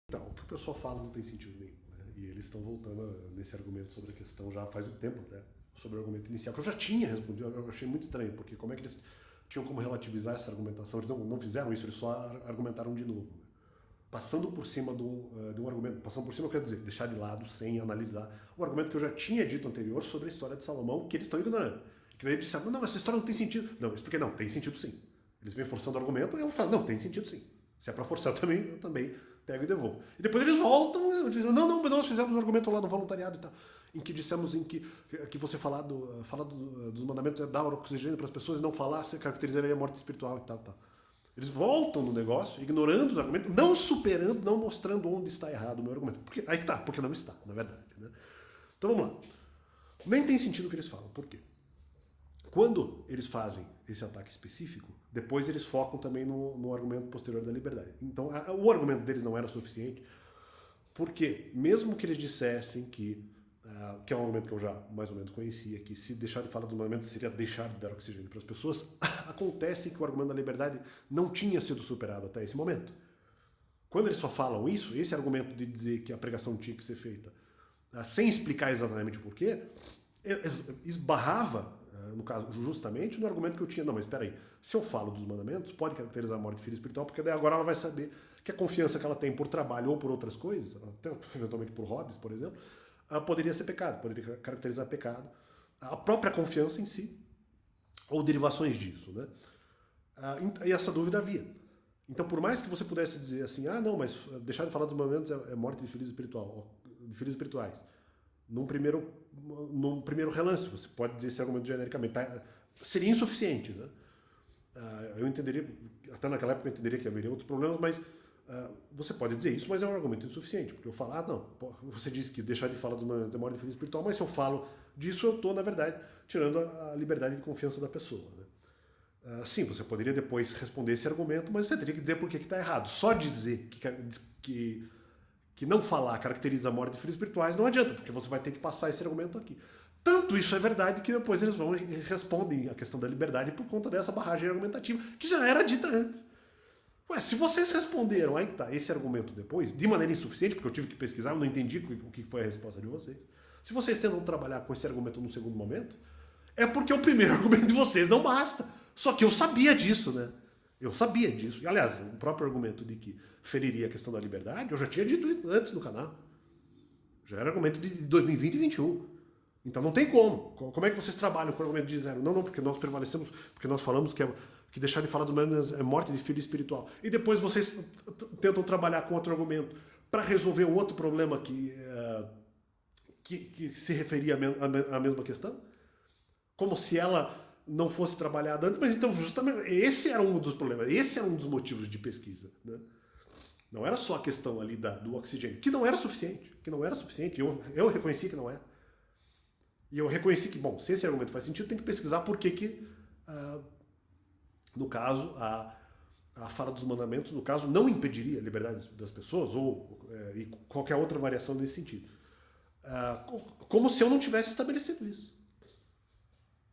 Então, o que o pessoal fala não tem sentido nenhum, né? E eles estão voltando nesse argumento sobre a questão já faz um tempo, né? Sobre o argumento inicial, que eu já tinha respondido, eu achei muito estranho, porque como é que eles tinham como relativizar essa argumentação? Eles não fizeram isso, eles só argumentaram de novo, né? Passando por cima de um argumento, passando por cima, quer dizer, deixar de lado sem analisar o argumento que eu já tinha dito anterior sobre a história de Salomão, que eles estão ignorando. Que daí eles disseram, não, essa história não tem sentido. Não, eu expliquei, não, tem sentido sim. Eles vêm forçando o argumento e eu falo, não, tem sentido sim. Se é pra forçar eu também pego e devolvo. E depois eles voltam dizendo, não, nós fizemos um argumento lá no voluntariado e tal, em que dissemos que você falar dos mandamentos é dar oxigênio para as pessoas e não falar, você caracterizaria a morte espiritual e tal, tal. Eles voltam no negócio, ignorando os argumentos, não superando, não mostrando onde está errado o meu argumento. Porque, aí que tá, porque não está, na verdade. Né? Então vamos lá. Nem tem sentido o que eles falam. Por quê? Quando eles fazem esse ataque específico, depois eles focam também no argumento posterior da liberdade. Então, o argumento deles não era suficiente, porque mesmo que eles dissessem que é um argumento que eu já mais ou menos conhecia, que se deixar de falar dos mandamentos seria deixar de dar oxigênio para as pessoas, acontece que o argumento da liberdade não tinha sido superado até esse momento. Quando eles só falam isso, esse argumento de dizer que a pregação tinha que ser feita sem explicar exatamente o porquê, esbarrava, no caso, justamente no argumento que eu tinha. Não, mas espera aí, se eu falo dos mandamentos, pode caracterizar a morte de filho espiritual, porque daí agora ela vai saber que a confiança que ela tem por trabalho ou por outras coisas, até eventualmente por hobbies, por exemplo, poderia ser pecado, poderia caracterizar pecado, a própria confiança em si, ou derivações disso, né? E essa dúvida havia. Então, por mais que você pudesse dizer assim, não, mas deixar de falar dos mandamentos é morte de filhos espirituais. Num primeiro relance, você pode dizer esse argumento genericamente, seria insuficiente, né? Eu entenderia, até naquela época eu entenderia que haveria outros problemas, mas você pode dizer isso, mas é um argumento insuficiente, porque eu falo, não, você disse que deixar de falar dos mandamentos é morte de filho espiritual, mas se eu falo disso, eu estou, na verdade, tirando a liberdade de confiança da pessoa, né? Sim, você poderia depois responder esse argumento, mas você teria que dizer por que está errado. Só dizer que não falar caracteriza a morte de filhos espirituais não adianta, porque você vai ter que passar esse argumento aqui. Tanto isso é verdade que depois eles vão e respondem a questão da liberdade por conta dessa barragem argumentativa, que já era dita antes. Ué, se vocês responderam aí que tá, esse argumento depois, de maneira insuficiente, porque eu tive que pesquisar, eu não entendi o que foi a resposta de vocês. Se vocês tentam trabalhar com esse argumento num segundo momento, é porque o primeiro argumento de vocês não basta. Só que eu sabia disso, né? Eu sabia disso. E, aliás, o próprio argumento de que feriria a questão da liberdade, eu já tinha dito antes no canal. Já era argumento de 2020 e 2021. Então não tem como. Como é que vocês trabalham com o argumento de zero? Não, porque nós prevalecemos, porque nós falamos que deixar de falar dos mandamentos é morte de filho espiritual. E depois vocês tentam trabalhar com outro argumento para resolver um outro problema que se referia à mesma questão? Como se ela não fosse trabalhada antes, mas então justamente esse era um dos problemas, esse era um dos motivos de pesquisa, né? Não era só a questão ali do oxigênio, que não era suficiente, eu reconheci que não é. E eu reconheci que, bom, se esse argumento faz sentido, tem que pesquisar por que no caso, a fala dos mandamentos, no caso, não impediria a liberdade das pessoas e qualquer outra variação nesse sentido. Como se eu não tivesse estabelecido isso.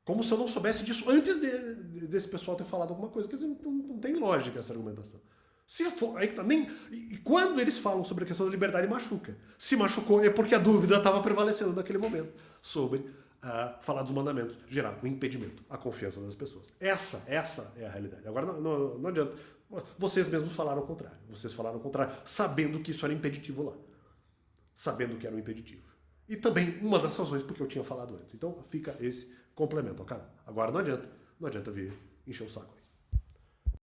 Como se eu não soubesse disso antes desse pessoal ter falado alguma coisa. Quer dizer, não tem lógica essa argumentação. Se for, aí que tá, e quando eles falam sobre a questão da liberdade, machuca. Se machucou é porque a dúvida estava prevalecendo naquele momento sobre falar dos mandamentos, gerar um impedimento à confiança das pessoas. Essa é a realidade. Agora não adianta. Vocês mesmos falaram o contrário. Vocês falaram o contrário, sabendo que isso era impeditivo lá. Sabendo que era um impeditivo. E também uma das razões porque eu tinha falado antes. Então fica esse complemento ao canal. Agora não adianta vir encher o saco aí.